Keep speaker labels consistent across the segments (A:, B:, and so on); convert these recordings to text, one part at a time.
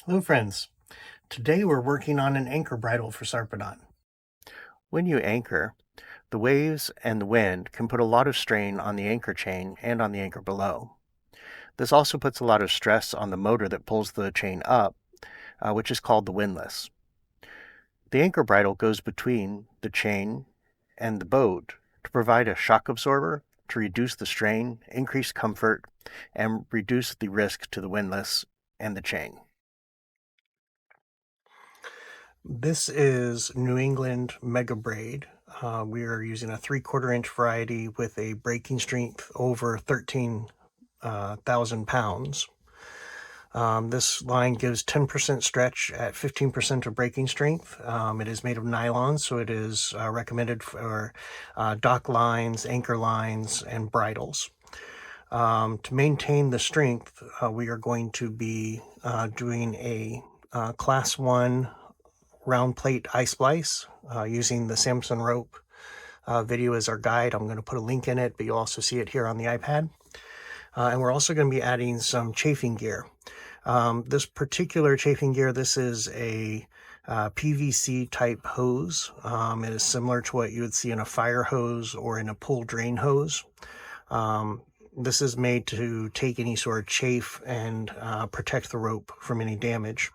A: Hello friends, today we're working on an anchor bridle for Sarpedon. When you anchor, the waves and the wind can put a lot of strain on the anchor chain and on the anchor below. This also puts a lot of stress on the motor that pulls the chain up, which is called the windlass. The anchor bridle goes between the chain and the boat to provide a shock absorber to reduce the strain, increase comfort, and reduce the risk to the windlass and the chain. This is New England Megabraid. We are using a 3/4 inch variety with a breaking strength over 13,000 pounds. This line gives 10% stretch at 15% of breaking strength. It is made of nylon, so it is recommended for dock lines, anchor lines, and bridles. To maintain the strength, we are going to be doing a Class 1 Round Plait Eye Splice using the Samson rope video as our guide. I'm going to put a link in it, but you'll also see it here on the iPad. And we're also going to be adding some chafing gear. This particular chafing gear, this is a PVC type hose. It is similar to what you would see in a fire hose or in a pull drain hose. This is made to take any sort of chafe and protect the rope from any damage.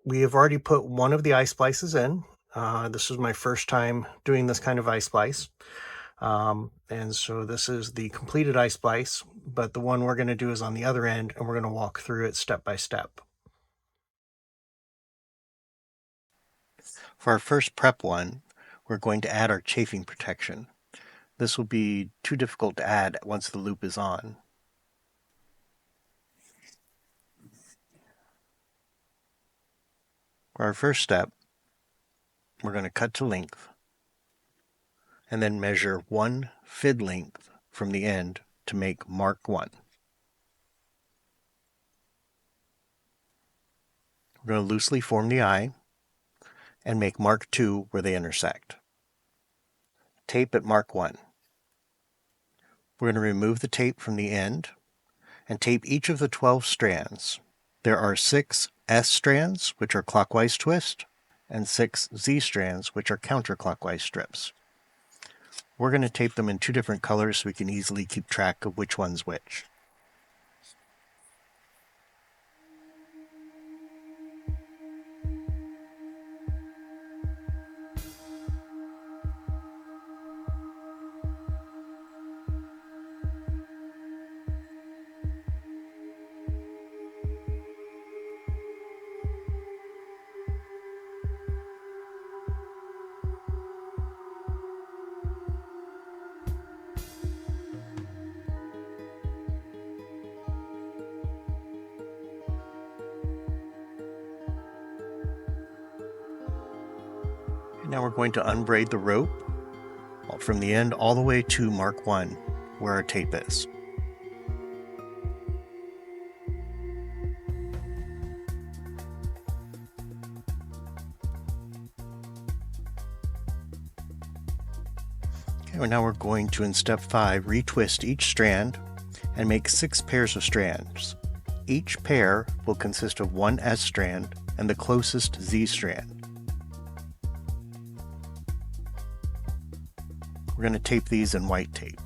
A: We have already put one of the eye splices in. This was my first time doing this kind of eye splice. And so this is the completed eye splice, but the one we're going to do is on the other end, and we're going to walk through it step by step. For our first prep one, we're going to add our chafing protection. This will be too difficult to add once the loop is on. For our first step, we're going to cut to length and then measure 1 fid length from the end to make mark 1. We're going to loosely form the eye and make mark 2 where they intersect. Tape at mark 1. We're going to remove the tape from the end and tape each of the 12 strands. There are 6 S strands, which are clockwise twist, and 6 Z strands, which are counterclockwise strips. We're going to tape them in 2 different colors so we can easily keep track of which one's which. Now we're going to unbraid the rope from the end all the way to mark 1 where our tape is. Okay, well now we're going to, in step 5, retwist each strand and make 6 pairs of strands. Each pair will consist of 1 S strand and the closest Z strand. We're going to tape these in white tape.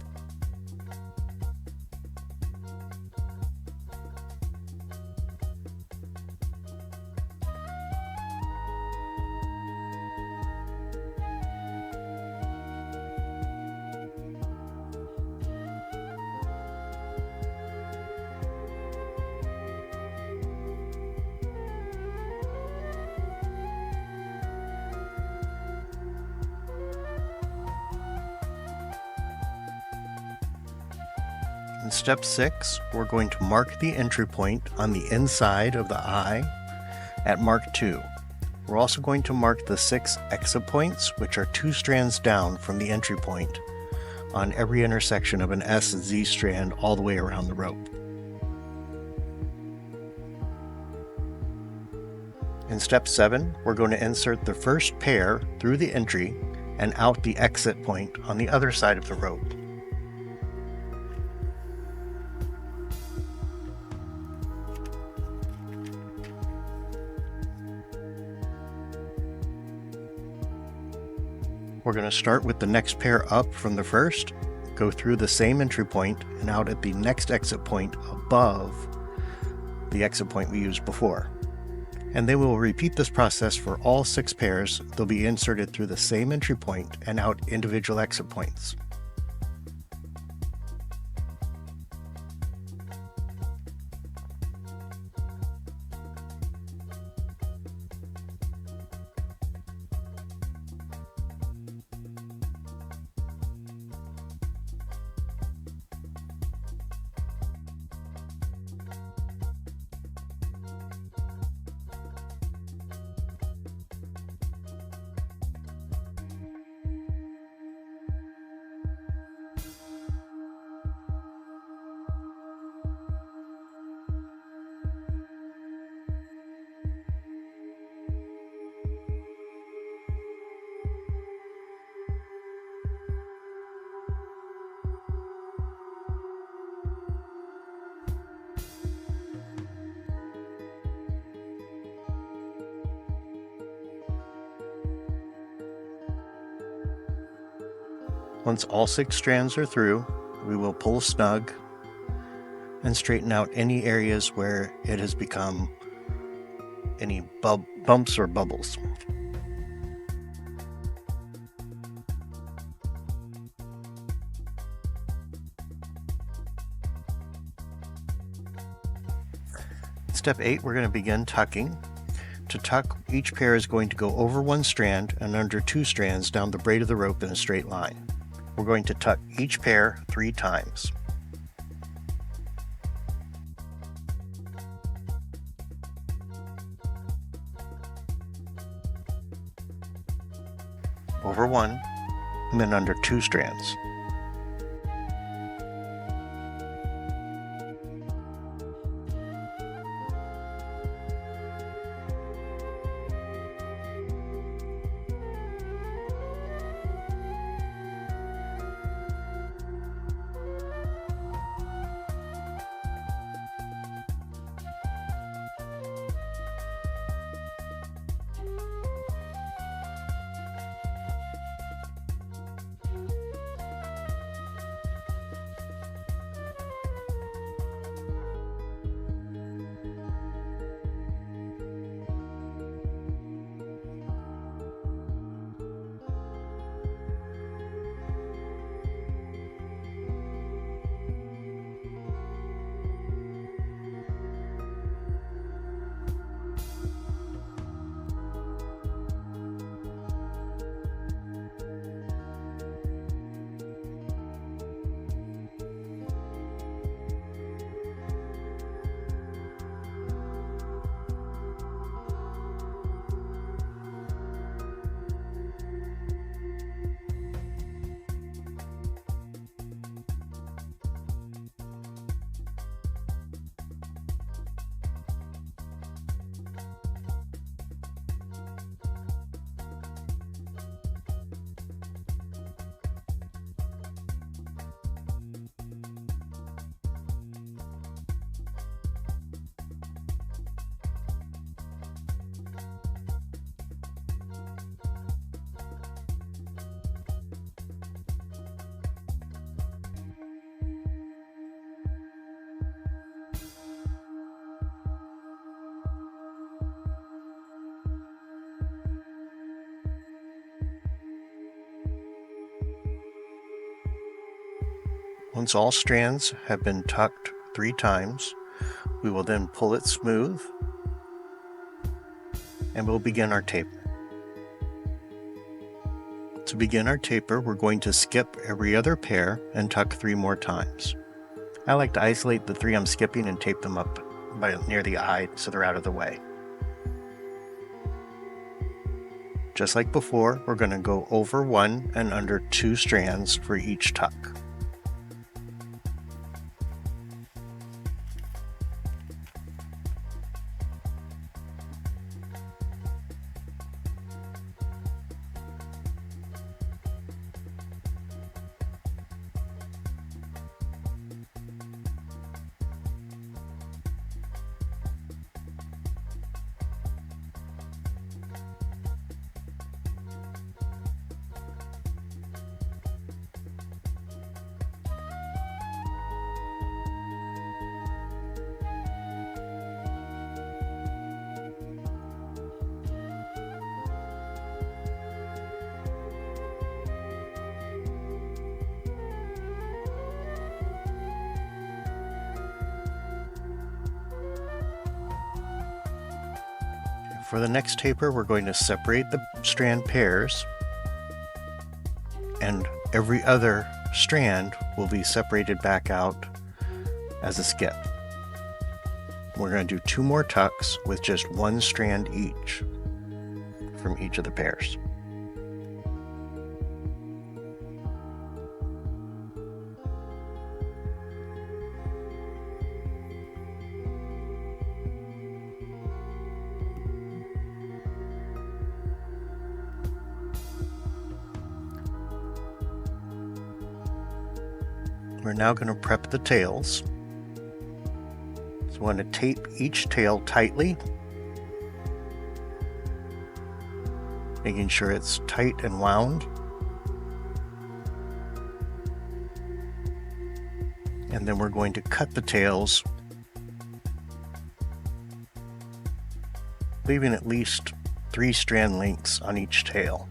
A: In step 6, we're going to mark the entry point on the inside of the eye at mark 2. We're also going to mark the 6 exit points, which are 2 strands down from the entry point on every intersection of an SZ strand all the way around the rope. In step 7, we're going to insert the first pair through the entry and out the exit point on the other side of the rope. We're going to start with the next pair up from the first, go through the same entry point and out at the next exit point above the exit point we used before. And then we'll repeat this process for all 6 pairs. They'll be inserted through the same entry point and out individual exit points. Once all 6 strands are through, we will pull snug and straighten out any areas where it has become any bumps or bubbles. Step 8, we're going to begin tucking. To tuck, each pair is going to go over 1 strand and under 2 strands down the braid of the rope in a straight line. We're going to tuck each pair 3 times. Over 1 and then under 2 strands. Once all strands have been tucked 3 times, we will then pull it smooth and we'll begin our taper. To begin our taper, we're going to skip every other pair and tuck 3 more times. I like to isolate the 3 I'm skipping and tape them up near the eye so they're out of the way. Just like before, we're going to go over 1 and under 2 strands for each tuck. For the next taper, we're going to separate the strand pairs, and every other strand will be separated back out as a skip. We're going to do 2 more tucks with just 1 strand each from each of the pairs. We're now going to prep the tails. So we want to tape each tail tightly, making sure it's tight and wound. And then we're going to cut the tails, leaving at least 3 strand lengths on each tail.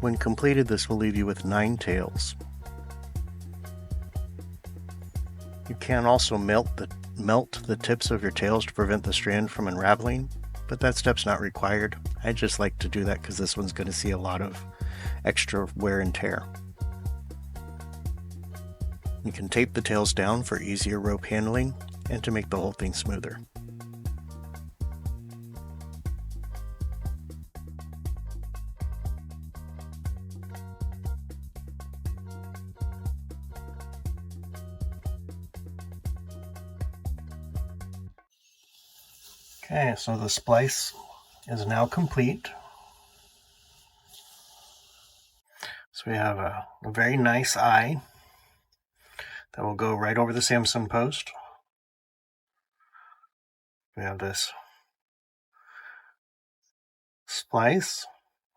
A: When completed, this will leave you with 9 tails. You can also melt the tips of your tails to prevent the strand from unraveling, but that step's not required. I just like to do that because this one's going to see a lot of extra wear and tear. You can tape the tails down for easier rope handling and to make the whole thing smoother. Okay, so the splice is now complete. So we have a very nice eye that will go right over the Samsung post. We have this splice.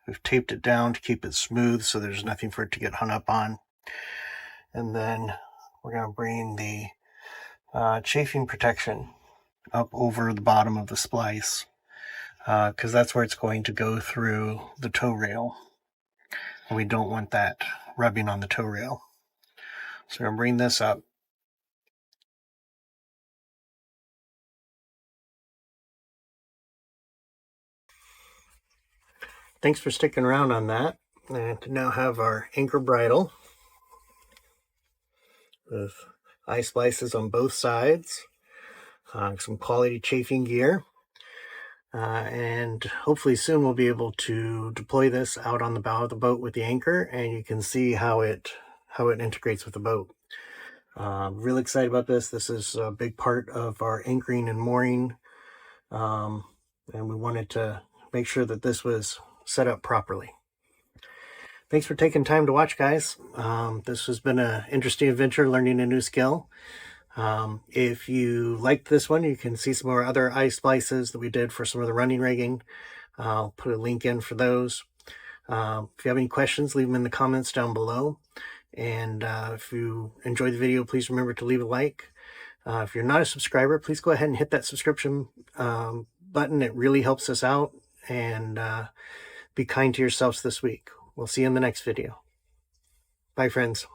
A: We've taped it down to keep it smooth so there's nothing for it to get hung up on. And then we're going to bring the chafing protection up over the bottom of the splice, because that's where it's going to go through the toe rail. And we don't want that rubbing on the toe rail. So I'm going to bring this up. Thanks for sticking around on that. And now have our anchor bridle with eye splices on both sides, some quality chafing gear, and hopefully soon we'll be able to deploy this out on the bow of the boat with the anchor, and you can see how it integrates with the boat. Really excited about this. This is a big part of our anchoring and mooring, and we wanted to make sure that this was set up properly. Thanks for taking time to watch, guys. This has been an interesting adventure, learning a new skill. If you liked this one, you can see some more other eye splices that we did for some of the running rigging. I'll put a link in for those. If you have any questions, leave them in the comments down below. And if you enjoyed the video, please remember to leave a like. If you're not a subscriber, please go ahead and hit that subscription button. It really helps us out. And be kind to yourselves this week. We'll see you in the next video. Bye, friends.